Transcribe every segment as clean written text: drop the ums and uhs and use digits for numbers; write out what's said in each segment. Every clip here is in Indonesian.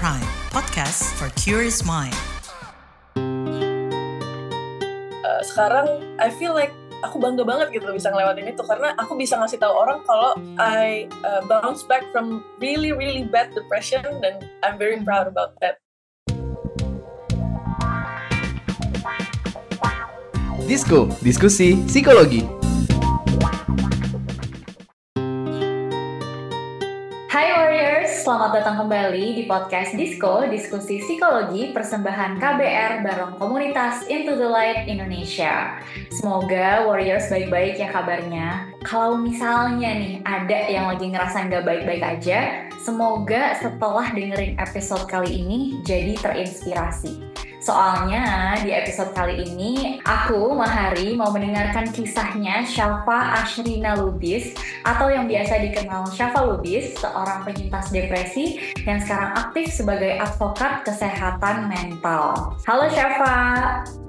Prime, podcast for curious mind. Sekarang I feel like aku bangga banget gitu bisa ngelewatin itu karena aku bisa ngasih tahu orang kalau I bounce back from really really bad depression dan I'm very proud about that. Disko, diskusi psikologi. Hai Warriors, selamat datang kembali di podcast Disko, diskusi psikologi persembahan KBR bareng komunitas Into the Light Indonesia. Semoga Warriors baik-baik ya kabarnya. Kalau misalnya nih ada yang lagi ngerasa nggak baik-baik aja, semoga setelah dengerin episode kali ini jadi terinspirasi. Soalnya di episode kali ini aku, Mahari, mau mendengarkan kisahnya Syafa Ashrina Lubis atau yang biasa dikenal Syafa Lubis, seorang penyintas depresi yang sekarang aktif sebagai advokat kesehatan mental. Halo Syafa.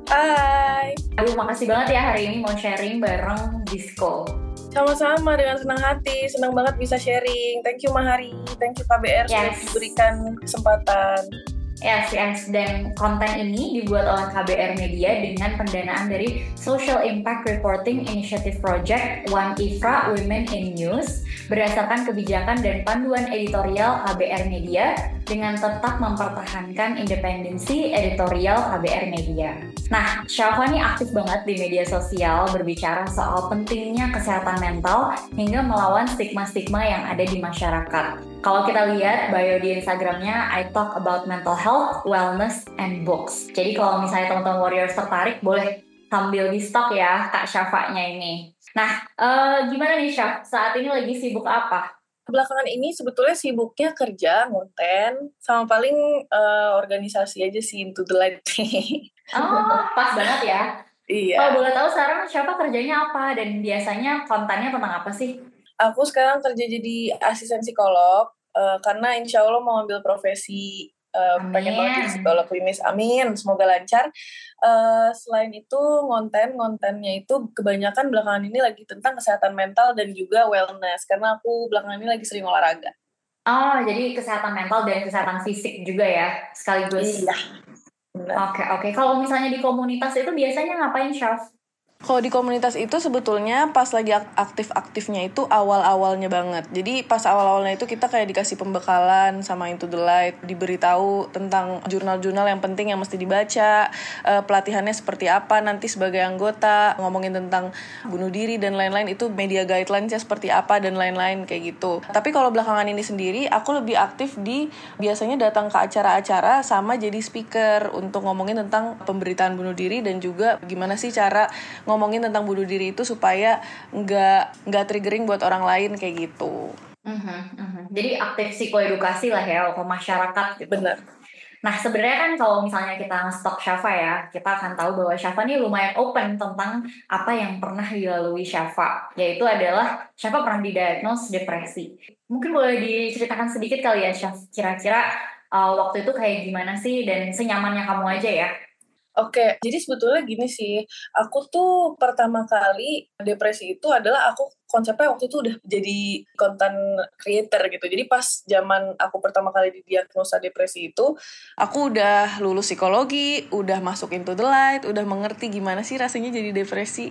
Hai. Aduh, makasih banget ya hari ini mau sharing bareng Disko. Sama-sama, dengan senang hati, senang banget bisa sharing. Thank you Mahari, thank you KBR sudah diberikan kesempatan. Yes, dan konten ini dibuat oleh KBR Media dengan pendanaan dari Social Impact Reporting Initiative Project One IFRA Women in News berdasarkan kebijakan dan panduan editorial KBR Media dengan tetap mempertahankan independensi editorial KBR Media. Nah, Syafa nih aktif banget di media sosial berbicara soal pentingnya kesehatan mental hingga melawan stigma-stigma yang ada di masyarakat. Kalau kita lihat bio di Instagramnya, I talk about mental health, wellness, and books. Jadi kalau misalnya teman-teman Warriors tertarik, boleh sambil di stok ya Kak Syafanya ini. Nah, gimana nih Syaf? Saat ini lagi sibuk apa? Belakangan ini sebetulnya sibuknya kerja, konten, sama paling organisasi aja sih, Into the Light. Oh, pas banget ya. Iya. Kalau boleh tahu sekarang Syafa kerjanya apa dan biasanya kontennya tentang apa sih? Aku sekarang kerja jadi asisten psikolog karena insya Allah mau ambil profesi pengen banget jadi psikolog klinis. Amin, semoga lancar. Selain itu kontennya itu kebanyakan belakangan ini lagi tentang kesehatan mental dan juga wellness karena aku belakangan ini lagi sering olahraga. Oh, jadi kesehatan mental dan kesehatan fisik juga ya sekaligus. Iya. Oke. Kalau misalnya di komunitas itu biasanya ngapain, Syaf? Kalau di komunitas itu sebetulnya pas lagi aktif-aktifnya itu awal-awalnya banget. Jadi pas awal-awalnya itu kita kayak dikasih pembekalan sama Into the Light, diberitahu tentang jurnal-jurnal yang penting yang mesti dibaca, pelatihannya seperti apa nanti sebagai anggota, ngomongin tentang bunuh diri dan lain-lain, itu media guidelines-nya seperti apa dan lain-lain kayak gitu. Tapi kalau belakangan ini sendiri aku lebih aktif di biasanya datang ke acara-acara sama jadi speaker untuk ngomongin tentang pemberitaan bunuh diri dan juga gimana sih cara ngomongin tentang bunuh diri itu supaya nggak triggering buat orang lain kayak gitu. Jadi aktif psikoedukasi lah ya ke masyarakat gitu. Benar. Nah sebenarnya kan kalau misalnya kita nge-stalk Syafa ya, kita akan tahu bahwa Syafa ini lumayan open tentang apa yang pernah dilalui Syafa, yaitu adalah Syafa pernah didiagnos depresi. Mungkin boleh diceritakan sedikit kali ya Syaf, kira-kira waktu itu kayak gimana sih dan senyamannya kamu aja ya. Oke, jadi sebetulnya gini sih, aku tuh pertama kali depresi itu adalah aku konsepnya waktu itu udah jadi content creator gitu. Jadi pas zaman aku pertama kali didiagnosa depresi itu, aku udah lulus psikologi, udah masuk Into the Light, udah mengerti gimana sih rasanya jadi depresi.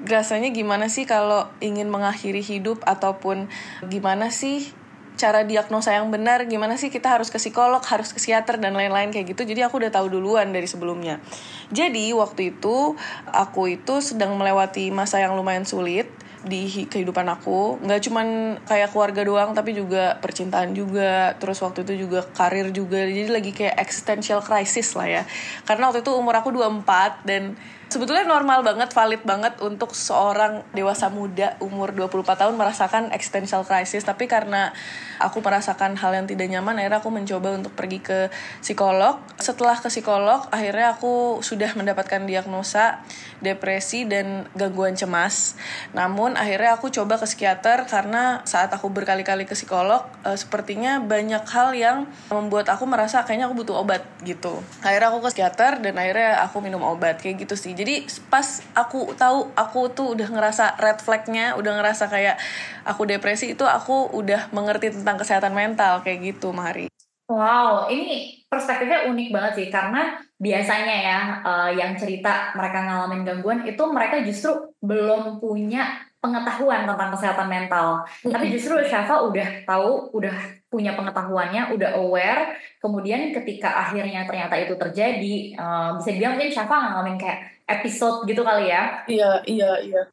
Rasanya gimana sih kalau ingin mengakhiri hidup ataupun gimana sih cara diagnosa yang benar, gimana sih kita harus ke psikolog, harus ke psikiater dan lain-lain kayak gitu. Jadi aku udah tahu duluan dari sebelumnya. Jadi waktu itu aku itu sedang melewati masa yang lumayan sulit di kehidupan aku. Nggak cuman kayak keluarga doang, tapi juga percintaan juga. Terus waktu itu juga karir juga. Jadi lagi kayak existential crisis lah ya. Karena waktu itu umur aku 24 dan sebetulnya normal banget, valid banget untuk seorang dewasa muda umur 24 tahun merasakan existential crisis. Tapi karena aku merasakan hal yang tidak nyaman, akhirnya aku mencoba untuk pergi ke psikolog. Setelah ke psikolog, akhirnya aku sudah mendapatkan diagnosa depresi dan gangguan cemas. Namun akhirnya aku coba ke psikiater karena saat aku berkali-kali ke psikolog, sepertinya banyak hal yang membuat aku merasa kayaknya aku butuh obat gitu. Akhirnya aku ke psikiater dan akhirnya aku minum obat kayak gitu sih. Jadi pas aku tahu aku tuh udah ngerasa red flag-nya, udah ngerasa kayak aku depresi, itu aku udah mengerti tentang kesehatan mental kayak gitu, Mahari. Wow, ini perspektifnya unik banget sih karena biasanya ya yang cerita mereka ngalamin gangguan itu mereka justru belum punya pengetahuan tentang kesehatan mental. Tapi justru Syafa udah tahu, udah punya pengetahuannya, udah aware. Kemudian ketika akhirnya ternyata itu terjadi, bisa dibilang mungkin Syafa ngalamin kayak episode gitu kali ya. Iya.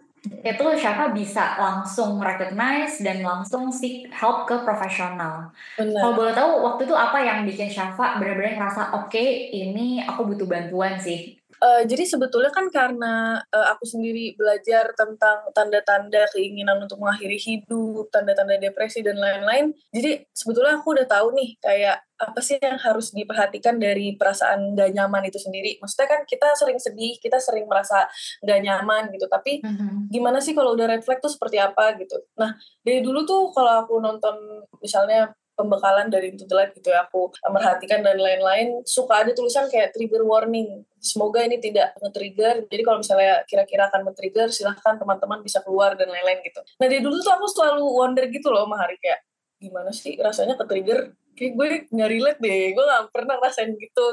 Itu Syafa bisa langsung recognize dan langsung seek help ke profesional. Kalau Benar. boleh tahu waktu itu apa yang bikin Syafa benar-benar ngerasa oke, ini aku butuh bantuan sih. Jadi sebetulnya kan karena aku sendiri belajar tentang tanda-tanda keinginan untuk mengakhiri hidup, tanda-tanda depresi dan lain-lain. Jadi sebetulnya aku udah tahu nih kayak apa sih yang harus diperhatikan dari perasaan gak nyaman itu sendiri. Maksudnya kan kita sering sedih, kita sering merasa gak nyaman gitu. Tapi gimana sih kalau udah red flag tuh seperti apa gitu. Nah dari dulu tuh kalau aku nonton misalnya pembekalan dari Into the Light gitu ya, aku merhatikan dan lain-lain, suka ada tulisan kayak trigger warning. Semoga ini tidak nge-trigger, jadi kalau misalnya kira-kira akan men-trigger, silahkan teman-teman bisa keluar dan lain-lain gitu. Nah dari dulu tuh aku selalu wonder gitu loh sama Hari, kayak gimana sih rasanya ke-trigger? Kayak gue nggak relate deh, gue nggak pernah ngerasain gitu.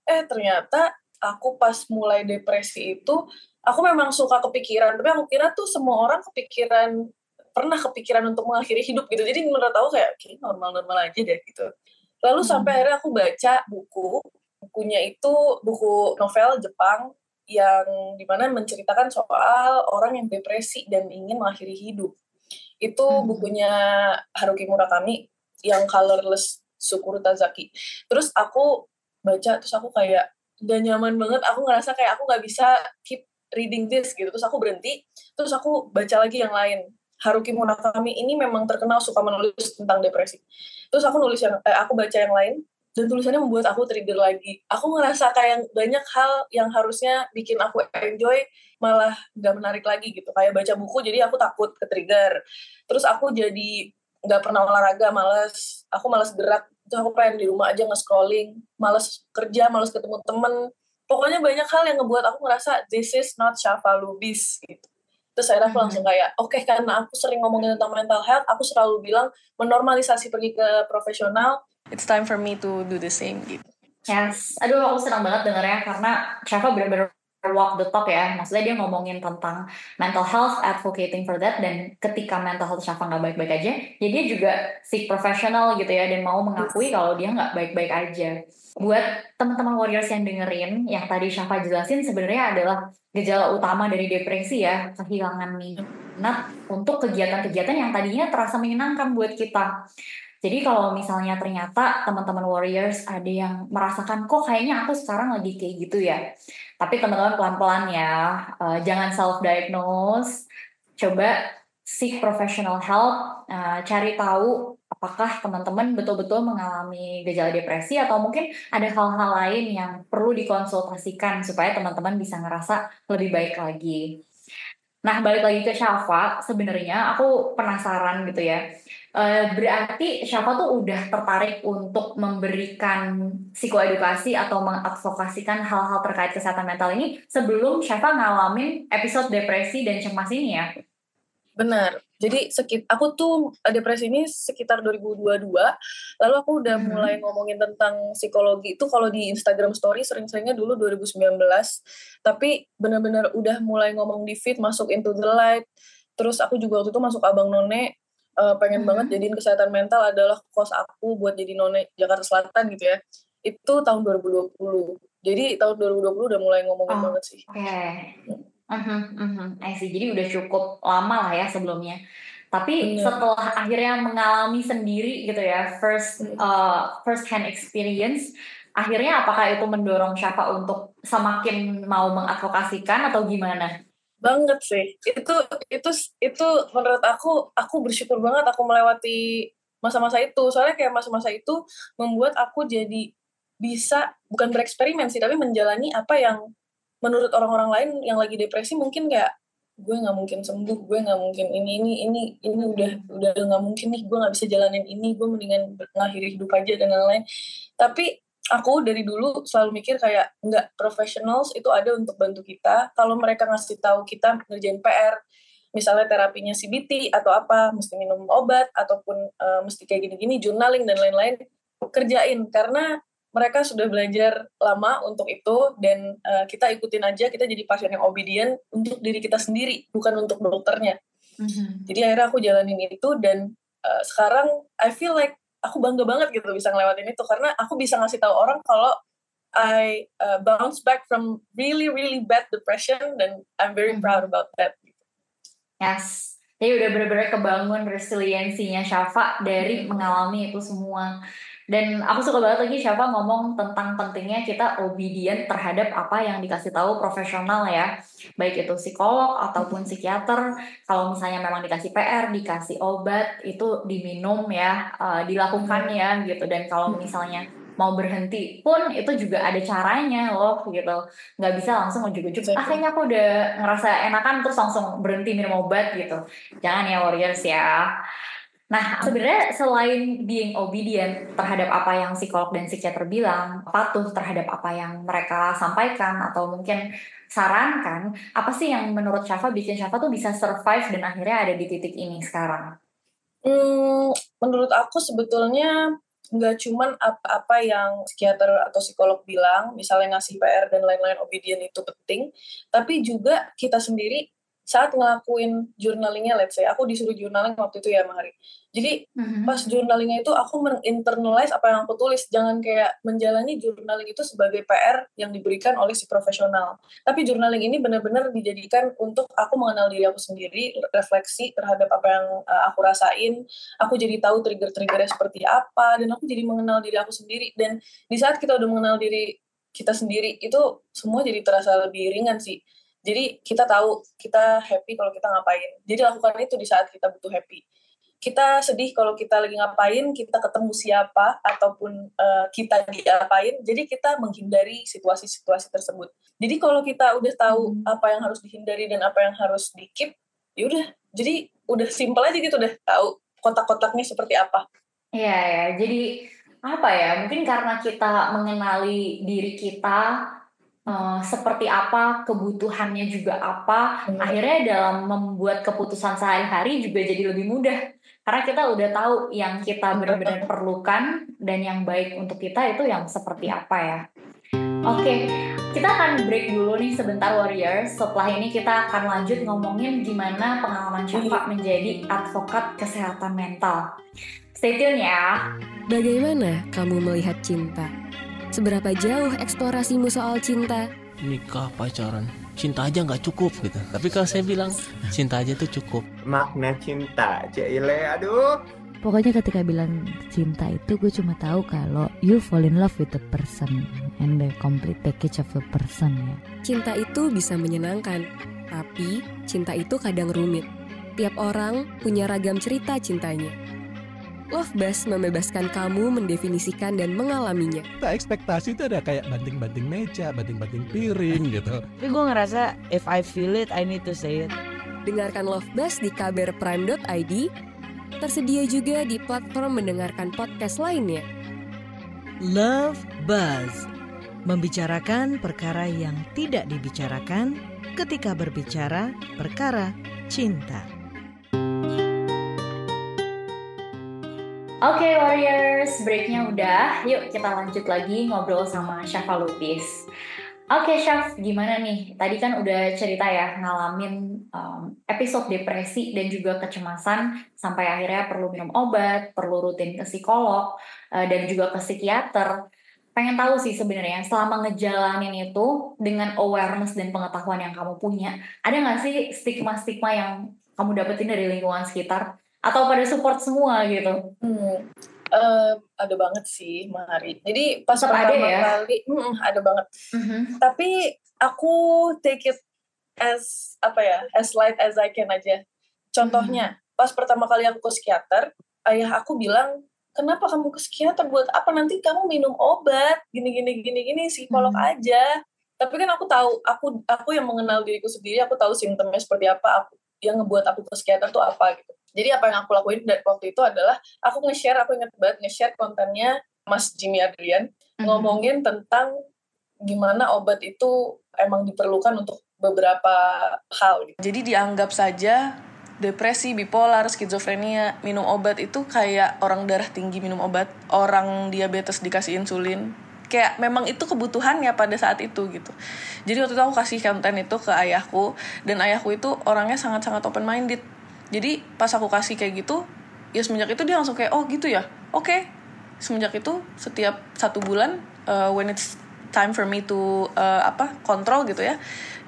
Ternyata aku pas mulai depresi itu, aku memang suka kepikiran, tapi aku kira tuh semua orang pernah kepikiran untuk mengakhiri hidup gitu. Jadi menurut aku kayak normal-normal aja deh gitu. Lalu sampai akhirnya aku baca bukunya itu buku novel Jepang yang dimana menceritakan soal orang yang depresi dan ingin mengakhiri hidup. Itu bukunya Haruki Murakami yang Colorless Tsukuru Tazaki. Terus aku baca, terus aku kayak gak nyaman banget, aku ngerasa kayak aku gak bisa keep reading this gitu. Terus aku berhenti, terus aku baca lagi yang lain. Haruki Murakami ini memang terkenal suka menulis tentang depresi. Terus aku aku baca yang lain, dan tulisannya membuat aku trigger lagi. Aku ngerasa kayak banyak hal yang harusnya bikin aku enjoy, malah gak menarik lagi gitu. Kayak baca buku, jadi aku takut ke-trigger. Terus aku jadi gak pernah olahraga, males. Aku males gerak, terus aku pengen di rumah aja nge-scrolling. Males kerja, males ketemu temen. Pokoknya banyak hal yang ngebuat aku ngerasa, this is not Syafa Lubis gitu. Terus akhirnya aku langsung kayak, oke, karena aku sering ngomongin tentang mental health, aku selalu bilang menormalisasi pergi ke profesional, it's time for me to do the same gitu. Yes, aduh aku senang banget dengernya karena Syafa benar-benar walk the talk ya. Maksudnya dia ngomongin tentang mental health, advocating for that, dan ketika mental health Syafa nggak baik-baik aja, ya dia juga seek professional gitu ya, dan mau mengakui kalau dia nggak baik-baik aja. Buat teman-teman warriors yang dengerin, yang tadi Syafa jelasin sebenarnya adalah gejala utama dari depresi ya, kehilangan minat untuk kegiatan-kegiatan yang tadinya terasa menyenangkan buat kita. Jadi kalau misalnya ternyata teman-teman warriors ada yang merasakan kok kayaknya aku sekarang lagi kayak gitu ya. Tapi teman-teman pelan-pelan ya, jangan self-diagnose, coba seek professional help, cari tahu apakah teman-teman betul-betul mengalami gejala depresi atau mungkin ada hal-hal lain yang perlu dikonsultasikan supaya teman-teman bisa ngerasa lebih baik lagi. Nah, balik lagi ke Syafa, sebenarnya aku penasaran gitu ya. Berarti Syafa tuh udah tertarik untuk memberikan psikoedukasi atau mengadvokasikan hal-hal terkait kesehatan mental ini sebelum Syafa ngalamin episode depresi dan cemas ini ya? Benar. Jadi aku tuh depresi ini sekitar 2022, lalu aku udah mulai ngomongin tentang psikologi itu kalau di Instagram story sering-seringnya dulu 2019, tapi benar-benar udah mulai ngomong di feed, masuk Into the Light, terus aku juga waktu itu masuk Abang None, pengen banget jadiin kesehatan mental adalah course aku buat jadi None Jakarta Selatan gitu ya, itu tahun 2020. Jadi tahun 2020 udah mulai ngomongin banget sih. I see. Jadi udah cukup lama lah ya sebelumnya. Tapi Bener. setelah akhirnya mengalami sendiri gitu ya, first hand experience, akhirnya apakah itu mendorong Syafa untuk semakin mau mengadvokasikan atau gimana? Banget sih. Itu menurut aku bersyukur banget aku melewati masa-masa itu. Soalnya kayak masa-masa itu membuat aku jadi bisa bukan bereksperimen sih, tapi menjalani apa yang menurut orang-orang lain yang lagi depresi mungkin kayak gue nggak mungkin sembuh, gue nggak mungkin ini udah nggak mungkin nih, gue nggak bisa jalanin ini, gue mendingan ngakhiri hidup aja dan lain-lain. Tapi aku dari dulu selalu mikir kayak nggak, professionals itu ada untuk bantu kita. Kalau mereka ngasih tahu kita ngerjain PR, misalnya terapinya CBT atau apa, mesti minum obat ataupun mesti kayak gini-gini, journaling dan lain-lain, kerjain karena mereka sudah belajar lama untuk itu dan kita ikutin aja, kita jadi pasien yang obedient untuk diri kita sendiri, bukan untuk dokternya. Jadi akhirnya aku jalanin itu dan sekarang I feel like aku bangga banget gitu bisa ngelewatin itu karena aku bisa ngasih tahu orang kalau I bounce back from really really bad depression dan I'm very proud about that. Yes, jadi udah benar-benar kebangun resiliensinya Syafa dari mengalami itu semua. Dan aku suka banget lagi Syafa ngomong tentang pentingnya kita obedient terhadap apa yang dikasih tahu profesional ya, baik itu psikolog ataupun psikiater. Kalau misalnya memang dikasih PR, dikasih obat, itu diminum ya, dilakukan ya gitu. Dan kalau misalnya mau berhenti pun itu juga ada caranya loh gitu, nggak bisa langsung ujuk-ujuk kayaknya aku udah ngerasa enakan terus langsung berhenti minum obat gitu. Jangan ya warriors ya. Nah, sebenarnya selain being obedient terhadap apa yang psikolog dan psikiater bilang, patuh terhadap apa yang mereka sampaikan atau mungkin sarankan, apa sih yang menurut Syafa bikin Syafa tuh bisa survive dan akhirnya ada di titik ini sekarang? Menurut aku sebetulnya nggak cuman apa yang psikiater atau psikolog bilang, misalnya ngasih PR dan lain-lain obedient itu penting, tapi juga kita sendiri saat ngelakuin journalingnya, let's say, aku disuruh journaling waktu itu ya, Mahari. Jadi, pas journalingnya itu aku menginternalize apa yang aku tulis. Jangan kayak menjalani journaling itu sebagai PR yang diberikan oleh si profesional. Tapi journaling ini benar-benar dijadikan untuk aku mengenal diri aku sendiri, refleksi terhadap apa yang aku rasain. Aku jadi tahu trigger-triggernya seperti apa, dan aku jadi mengenal diri aku sendiri. Dan di saat kita udah mengenal diri kita sendiri, itu semua jadi terasa lebih ringan sih. Jadi kita tahu kita happy kalau kita ngapain. Jadi lakukan itu di saat kita butuh happy. Kita sedih kalau kita lagi ngapain, kita ketemu siapa, ataupun kita diapain. Jadi kita menghindari situasi-situasi tersebut. Jadi kalau kita udah tahu apa yang harus dihindari dan apa yang harus di-keep, yaudah. Jadi udah simple aja gitu, udah tahu kotak-kotaknya seperti apa. Iya ya, jadi apa ya, mungkin karena kita mengenali diri kita, seperti apa, kebutuhannya juga apa, akhirnya dalam membuat keputusan sehari-hari juga jadi lebih mudah karena kita udah tahu yang kita benar-benar perlukan dan yang baik untuk kita itu yang seperti apa ya. Oke, kita akan break dulu nih sebentar Warriors. Setelah ini kita akan lanjut ngomongin gimana pengalaman Syafa menjadi advokat kesehatan mental. Stay tune ya. Bagaimana kamu melihat cinta? Seberapa jauh eksplorasimu soal cinta? Nikah, pacaran, cinta aja nggak cukup gitu. Tapi kalau saya bilang cinta aja tuh cukup. Makna cinta, Cile, aduh. Pokoknya ketika bilang cinta itu gue cuma tahu kalau you fall in love with the person and the complete package of the person ya. Cinta itu bisa menyenangkan, tapi cinta itu kadang rumit. Tiap orang punya ragam cerita cintanya. Love Buzz membebaskan kamu mendefinisikan dan mengalaminya. Ekspektasi itu ada kayak banting-banting meja, banting-banting piring gitu. Tapi gue ngerasa if I feel it, I need to say it. Dengarkan Love Buzz di kbrprime.id. Tersedia juga di platform mendengarkan podcast lainnya. Love Buzz, membicarakan perkara yang tidak dibicarakan ketika berbicara perkara cinta. Oke Warriors, breaknya udah. Yuk kita lanjut lagi ngobrol sama Syafa Lubis. Oke Syaf, gimana nih? Tadi kan udah cerita ya ngalamin episode depresi dan juga kecemasan sampai akhirnya perlu minum obat, perlu rutin ke psikolog dan juga ke psikiater. Pengen tahu sih sebenarnya selama ngejalanin itu dengan awareness dan pengetahuan yang kamu punya, ada nggak sih stigma-stigma yang kamu dapetin dari lingkungan sekitar? Atau pada support semua gitu? Ada banget sih, Mari. Jadi pas pertama kali, ada banget. Tapi aku take it as light as I can aja. Contohnya, pas pertama kali aku ke psikiater, ayah aku bilang, kenapa kamu ke psikiater? Buat apa? Nanti kamu minum obat, gini, psikolog aja. Tapi kan aku tahu, aku yang mengenal diriku sendiri, aku tahu simptomnya seperti apa, yang ngebuat aku ke psikiater tuh apa gitu. Jadi apa yang aku lakuin dari waktu itu adalah aku ingat banget nge-share kontennya Mas Jimmy Adrian ngomongin tentang gimana obat itu emang diperlukan untuk beberapa hal gitu. Jadi dianggap saja depresi, bipolar, skizofrenia, minum obat itu kayak orang darah tinggi minum obat, orang diabetes dikasih insulin. Kayak memang itu kebutuhannya pada saat itu gitu. Jadi waktu itu aku kasih konten itu ke ayahku, dan ayahku itu orangnya sangat-sangat open minded. Jadi pas aku kasih kayak gitu, ya semenjak itu dia langsung kayak, oh gitu ya, oke. Semenjak itu setiap 1 bulan when it's time for me to kontrol gitu ya,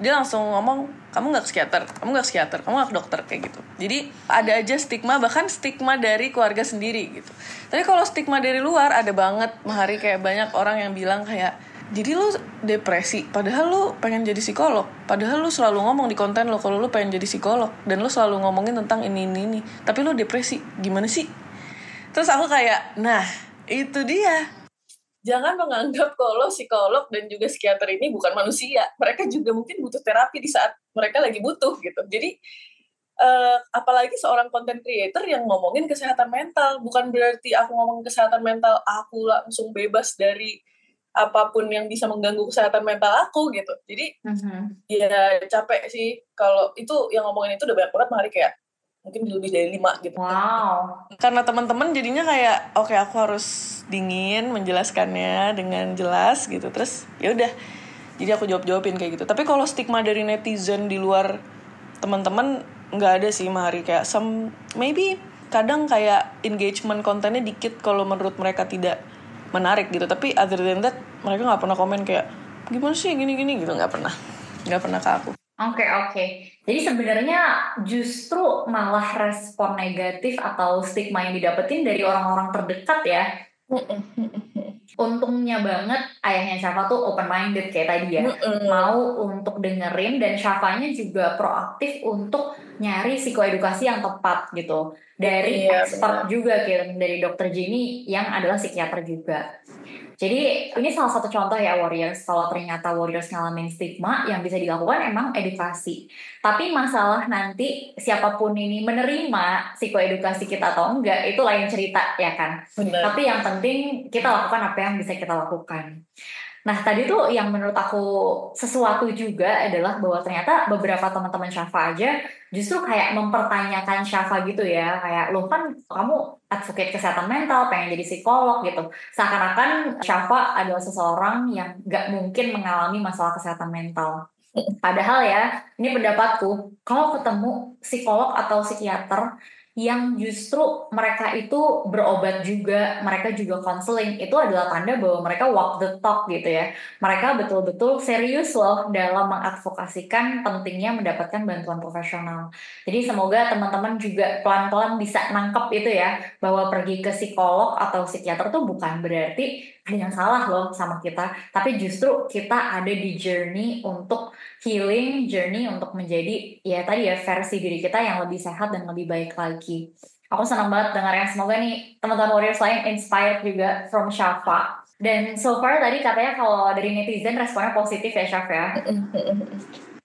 dia langsung ngomong, kamu nggak ke psikiater, kamu nggak ke dokter, kayak gitu. Jadi ada aja stigma, bahkan stigma dari keluarga sendiri gitu. Tapi kalau stigma dari luar ada banget, Mahari, kayak banyak orang yang bilang kayak, jadi lu depresi, padahal lu pengen jadi psikolog, padahal lu selalu ngomong di konten lo kalau lu pengen jadi psikolog, dan lu selalu ngomongin tentang ini, tapi lu depresi, gimana sih? Terus aku kayak, nah itu dia. Jangan menganggap kalau psikolog dan juga psikiater ini bukan manusia. Mereka juga mungkin butuh terapi di saat mereka lagi butuh gitu. Jadi apalagi seorang content creator yang ngomongin kesehatan mental. Bukan berarti aku ngomong kesehatan mental, aku langsung bebas dari apapun yang bisa mengganggu kesehatan mental aku gitu. Jadi ya capek sih. Kalau itu yang ngomongin itu udah banyak banget, Mahari, kayak mungkin lebih dari 5 gitu. Wow. Karena teman-teman jadinya kayak, oke, aku harus dingin menjelaskannya dengan jelas gitu. Terus ya udah, jadi aku jawabin kayak gitu. Tapi kalau stigma dari netizen di luar teman-teman nggak ada sih, Mahari. Kayak maybe kadang kayak engagement kontennya dikit kalau menurut mereka tidak menarik gitu. Tapi other than that, mereka nggak pernah komen kayak, gimana sih gini-gini gitu. Nggak pernah ke aku. Oke. Jadi sebenarnya justru malah respon negatif atau stigma yang didapetin dari orang-orang terdekat ya. Untungnya banget ayahnya Syafa tuh open minded kayak tadi ya. Mau untuk dengerin, dan Syafanya juga proaktif untuk nyari psikoedukasi yang tepat gitu. Dari expert juga kayak dari Dr. Jenny yang adalah psikiater juga. Jadi ini salah satu contoh ya Warriors, kalau ternyata Warriors ngalamin stigma, yang bisa dilakukan emang edukasi. Tapi masalah nanti siapapun ini menerima psikoedukasi kita atau enggak, itu lain cerita ya kan. Bener. Tapi yang penting kita lakukan apa yang bisa kita lakukan. Nah tadi tuh yang menurut aku sesuatu juga adalah bahwa ternyata beberapa teman-teman Syafa aja justru kayak mempertanyakan Syafa gitu ya. Kayak lo kan kamu advocate kesehatan mental, pengen jadi psikolog gitu. Seakan-akan Syafa adalah seseorang yang gak mungkin mengalami masalah kesehatan mental. Padahal ya, ini pendapatku, kalau ketemu psikolog atau psikiater yang justru mereka itu berobat juga, mereka juga konseling, itu adalah tanda bahwa mereka walk the talk gitu ya. Mereka betul-betul serius loh dalam mengadvokasikan pentingnya mendapatkan bantuan profesional. Jadi semoga teman-teman juga pelan-pelan bisa nangkep itu ya, bahwa pergi ke psikolog atau psikiater tuh bukan berarti ada yang salah loh sama kita, tapi justru kita ada di journey untuk healing, journey untuk menjadi ya tadi ya versi diri kita yang lebih sehat dan lebih baik lagi. Aku senang banget dengarnya. Semoga nih teman-teman Warriors lain inspired juga from Syafa. Dan so far tadi katanya kalau dari netizen responnya positif ya Syaf ya.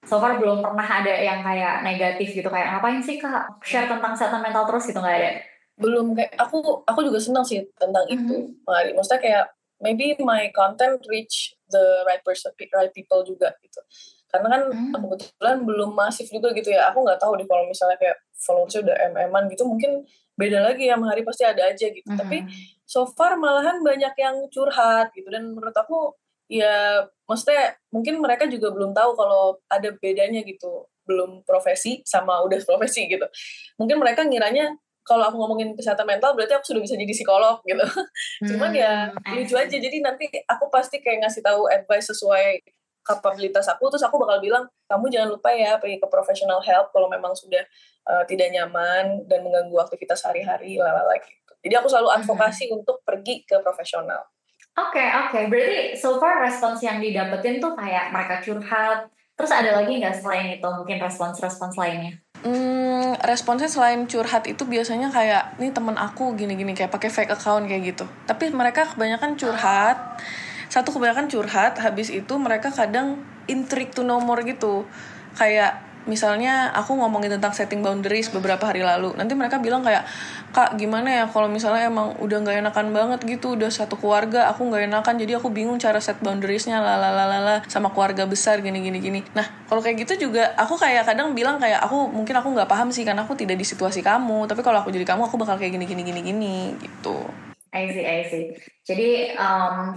So far belum pernah ada yang kayak negatif gitu, kayak ngapain sih Kak share tentang kesehatan mental terus gitu, nggak ada. Belum, kayak aku juga senang sih tentang itu. Maksudnya kayak maybe my content reach the right person, right people juga gitu. Karena kan kebetulan belum masif juga gitu ya. Aku nggak tahu deh kalau misalnya kayak followersnya udah MM-an gitu, mungkin beda lagi ya, Mahari pasti ada aja gitu. Tapi so far malahan banyak yang curhat gitu. Dan menurut aku ya maksudnya mungkin mereka juga belum tahu kalau ada bedanya gitu. Belum profesi sama udah profesi gitu. Mungkin mereka ngiranya kalau aku ngomongin kesehatan mental berarti aku sudah bisa jadi psikolog gitu. Cuman ya lucu aja. Jadi nanti aku pasti kayak ngasih tahu advice sesuai kapabilitas aku, terus aku bakal bilang, kamu jangan lupa ya pergi ke professional help kalau memang sudah tidak nyaman dan mengganggu aktivitas sehari-hari gitu. Jadi aku selalu advokasi untuk pergi ke profesional. Oke. Berarti so far respons yang didapetin tuh kayak mereka curhat. Terus ada lagi nggak selain itu mungkin respons lainnya? Responsnya selain curhat itu biasanya kayak, nih teman aku gini-gini, kayak pakai fake account kayak gitu. Tapi mereka kebanyakan curhat. Kebanyakan curhat, habis itu mereka kadang intrigue to know more gitu. Kayak misalnya aku ngomongin tentang setting boundaries beberapa hari lalu, nanti mereka bilang kayak, Kak gimana ya kalau misalnya emang udah gak enakan banget gitu, udah satu keluarga aku gak enakan, jadi aku bingung cara set boundariesnya lalalala sama keluarga besar gini. Nah kalau kayak gitu juga aku kayak kadang bilang kayak mungkin aku gak paham sih karena aku tidak di situasi kamu, tapi kalau aku jadi kamu aku bakal kayak gini gitu. I see. Jadi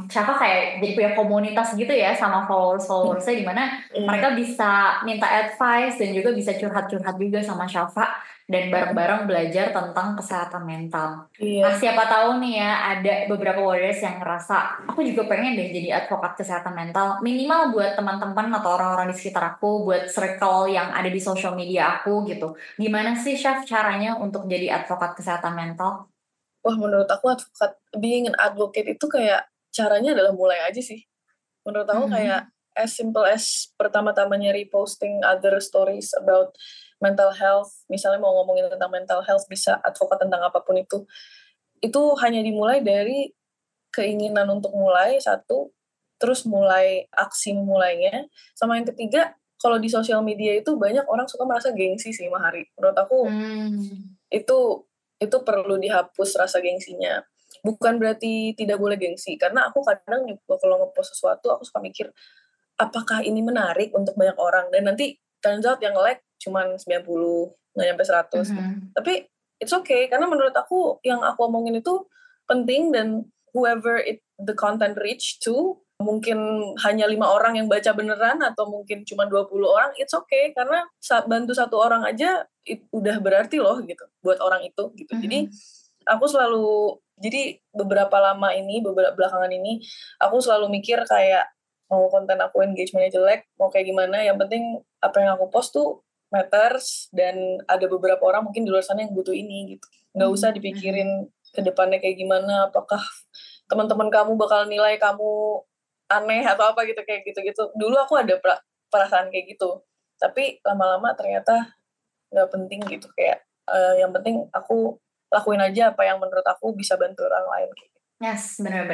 Syafa kayak jadi punya komunitas gitu ya sama followers-followersnya, di mana mereka bisa minta advice dan juga bisa curhat-curhat juga sama Syafa dan bareng-bareng belajar tentang kesehatan mental. Iya. Nah siapa tahu nih ya ada beberapa warriors yang ngerasa aku juga pengen deh jadi advokat kesehatan mental, minimal buat teman-teman atau orang-orang di sekitar aku, buat circle yang ada di social media aku gitu. Gimana sih Syaf caranya untuk jadi advokat kesehatan mental? Wah, menurut aku being an advocate itu kayak caranya adalah mulai aja sih. Menurut aku kayak as simple as pertama-tamanya reposting other stories about mental health. Misalnya mau ngomongin tentang mental health, bisa advokat tentang apapun itu. Itu hanya dimulai dari keinginan untuk mulai, satu, terus mulai aksi mulainya. Sama yang ketiga, kalau di sosial media itu banyak orang suka merasa gengsi sih, Mahari. Menurut aku itu perlu dihapus rasa gengsinya. Bukan berarti tidak boleh gengsi, karena aku kadang kalau ngepost sesuatu aku suka mikir apakah ini menarik untuk banyak orang, dan nanti turns out yang like cuman 90, nggak nyampe 100. Tapi it's okay, karena menurut aku yang aku omongin itu penting, dan whoever the content reach to, mungkin hanya 5 orang yang baca beneran atau mungkin cuma 20 orang, it's okay, karena bantu satu orang aja udah berarti loh gitu buat orang itu gitu. Jadi aku selalu, jadi beberapa belakangan ini aku selalu mikir kayak mau konten aku engagementnya jelek, mau kayak gimana, yang penting apa yang aku post tuh matters, dan ada beberapa orang mungkin di luar sana yang butuh ini gitu. Nggak usah dipikirin ke depannya kayak gimana, apakah teman-teman kamu bakal nilai kamu aneh atau apa gitu, kayak gitu-gitu. Dulu aku ada perasaan kayak gitu, tapi lama-lama ternyata nggak penting gitu, kayak yang penting aku lakuin aja apa yang menurut aku bisa bantu orang lain. Yes, benar.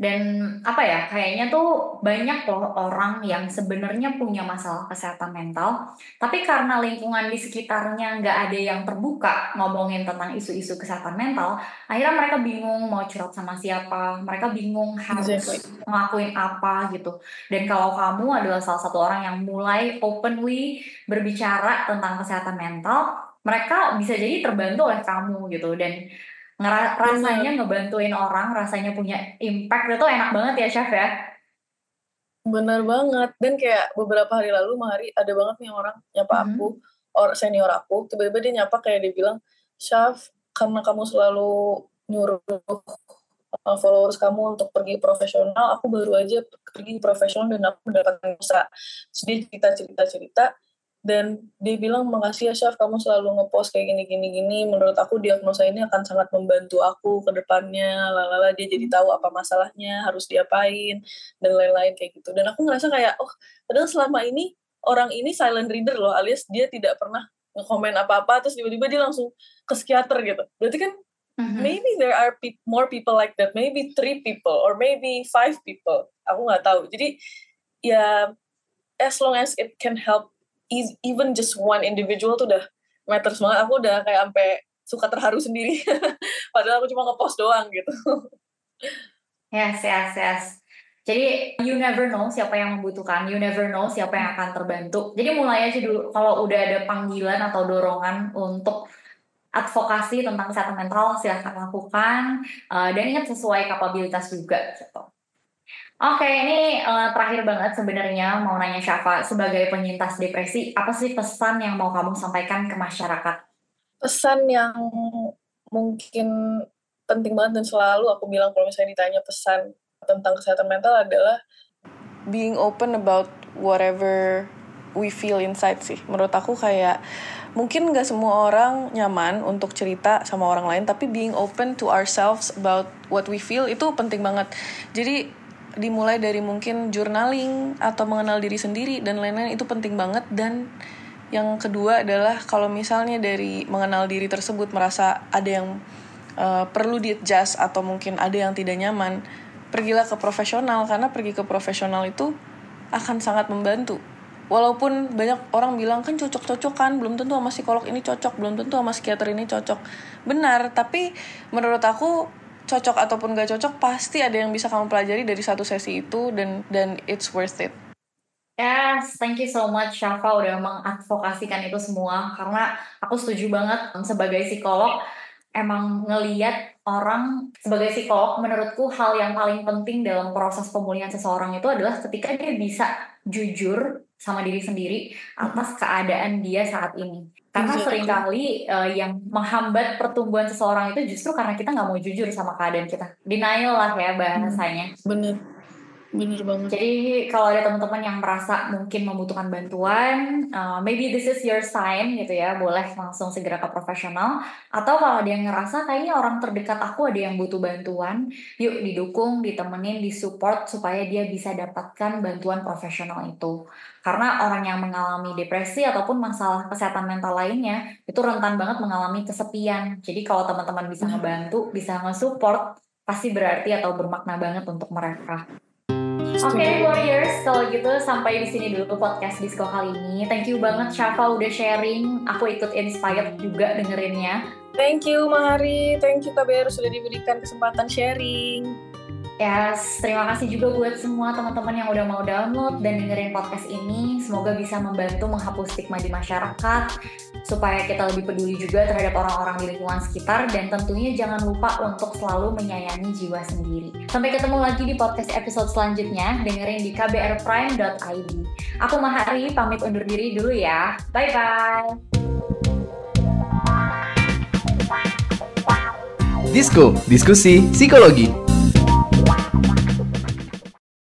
Dan apa ya, kayaknya tuh banyak loh orang yang sebenarnya punya masalah kesehatan mental, tapi karena lingkungan di sekitarnya nggak ada yang terbuka ngomongin tentang isu-isu kesehatan mental, akhirnya mereka bingung mau curhat sama siapa, mereka bingung harus ngelakuin apa gitu. Dan kalau kamu adalah salah satu orang yang mulai openly berbicara tentang kesehatan mental, mereka bisa jadi terbantu oleh kamu gitu. Dan rasanya ngebantuin orang, rasanya punya impact, itu enak banget ya Syaf ya. Benar banget. Dan kayak beberapa hari lalu Mahari ada banget nih orang nyapa aku, senior aku, tiba-tiba dia nyapa kayak dia bilang, Syaf, karena kamu selalu nyuruh followers kamu untuk pergi profesional, aku baru aja pergi profesional dan aku mendapatkan bisa. Terus dia cerita, dan dia bilang, makasih ya Syaf, kamu selalu ngepost kayak gini, menurut aku diagnosa ini akan sangat membantu aku ke depannya, dia jadi tahu apa masalahnya, harus diapain, dan lain-lain kayak gitu. Dan aku ngerasa kayak, padahal selama ini orang ini silent reader loh, alias dia tidak pernah nge-komen apa-apa, terus tiba-tiba dia langsung ke psikiater gitu. Berarti kan maybe there are more people like that, maybe 3 people, or maybe 5 people, aku nggak tahu. Jadi ya, as long as it can help even just one individual tuh udah matters banget. Aku udah kayak sampai suka terharu sendiri. Padahal aku cuma ngepost doang gitu. Yes. Jadi you never know siapa yang membutuhkan, you never know siapa yang akan terbantu. Jadi mulai aja dulu, kalau udah ada panggilan atau dorongan untuk advokasi tentang kesehatan mental, silahkan lakukan, dan ingat sesuai kapabilitas juga gitu. Oke, ini terakhir banget sebenarnya mau nanya Syafa, sebagai penyintas depresi, apa sih pesan yang mau kamu sampaikan ke masyarakat? Pesan yang mungkin penting banget dan selalu aku bilang kalau misalnya ditanya pesan tentang kesehatan mental adalah being open about whatever we feel inside sih. Menurut aku kayak mungkin gak semua orang nyaman untuk cerita sama orang lain, tapi being open to ourselves about what we feel itu penting banget. Jadi dimulai dari mungkin journaling atau mengenal diri sendiri dan lain-lain, itu penting banget. Dan yang kedua adalah kalau misalnya dari mengenal diri tersebut merasa ada yang perlu di-adjust atau mungkin ada yang tidak nyaman, pergilah ke profesional, karena pergi ke profesional itu akan sangat membantu. walaupun banyak orang bilang kan cocok-cocokan, belum tentu sama psikolog ini cocok, belum tentu sama psikiater ini cocok. Benar, tapi menurut aku cocok ataupun gak cocok pasti ada yang bisa kamu pelajari dari satu sesi itu, dan it's worth it. Yes, thank you so much Syafa udah mengadvokasikan itu semua, karena aku setuju banget sebagai psikolog. Emang ngelihat orang sebagai psikolog, menurutku hal yang paling penting dalam proses pemulihan seseorang itu adalah ketika dia bisa jujur sama diri sendiri atas keadaan dia saat ini. Karena seringkali yang menghambat pertumbuhan seseorang itu justru karena kita nggak mau jujur sama keadaan kita. Denial lah ya bahasanya. Bener banget. Jadi kalau ada teman-teman yang merasa mungkin membutuhkan bantuan, maybe this is your sign gitu ya, boleh langsung segera ke profesional. Atau kalau dia ngerasa kayaknya orang terdekat aku ada yang butuh bantuan, yuk didukung, ditemenin, disupport supaya dia bisa dapatkan bantuan profesional itu. Karena orang yang mengalami depresi ataupun masalah kesehatan mental lainnya itu rentan banget mengalami kesepian. Jadi kalau teman-teman bisa ngebantu, bisa nge-support, pasti berarti atau bermakna banget untuk mereka. Oke, Warriors, kalau gitu sampai di sini dulu podcast Disco kali ini. Thank you banget Syafa udah sharing. Aku ikut inspired juga dengerinnya. Thank you Mahari, thank you KBR sudah diberikan kesempatan sharing. Yes, terima kasih juga buat semua teman-teman yang udah mau download dan dengerin podcast ini. Semoga bisa membantu menghapus stigma di masyarakat, supaya kita lebih peduli juga terhadap orang-orang di lingkungan sekitar, dan tentunya jangan lupa untuk selalu menyayangi jiwa sendiri. Sampai ketemu lagi di podcast episode selanjutnya, dengerin di kbrprime.id. Aku Mahari, pamit undur diri dulu ya. Bye-bye! Disko, diskusi psikologi.